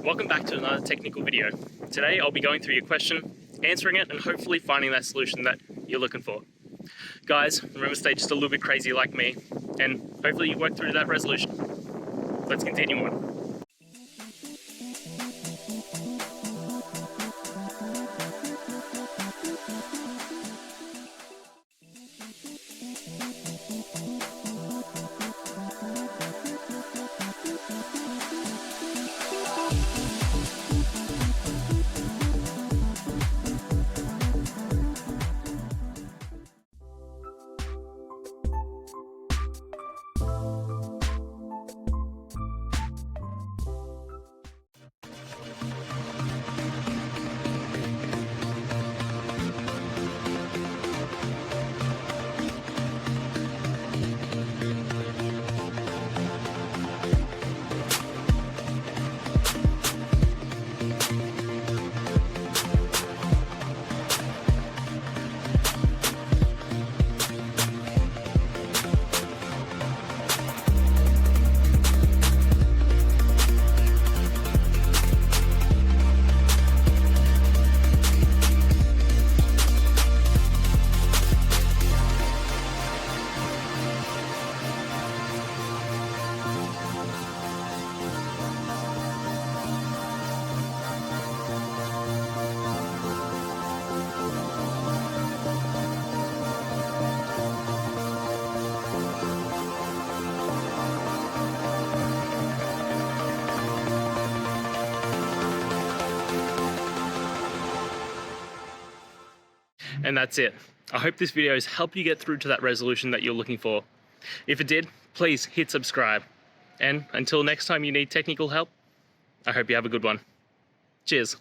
Welcome back to another technical video. Today I'll be going through your question, answering it, and hopefully finding that solution that you're looking for. Guys, remember to stay just a little bit crazy like me, and hopefully you work through that resolution. Let's continue on. And that's it. I hope this video has helped you get through to that resolution that you're looking for. If it did, please hit subscribe. And until next time you need technical help, I hope you have a good one. Cheers.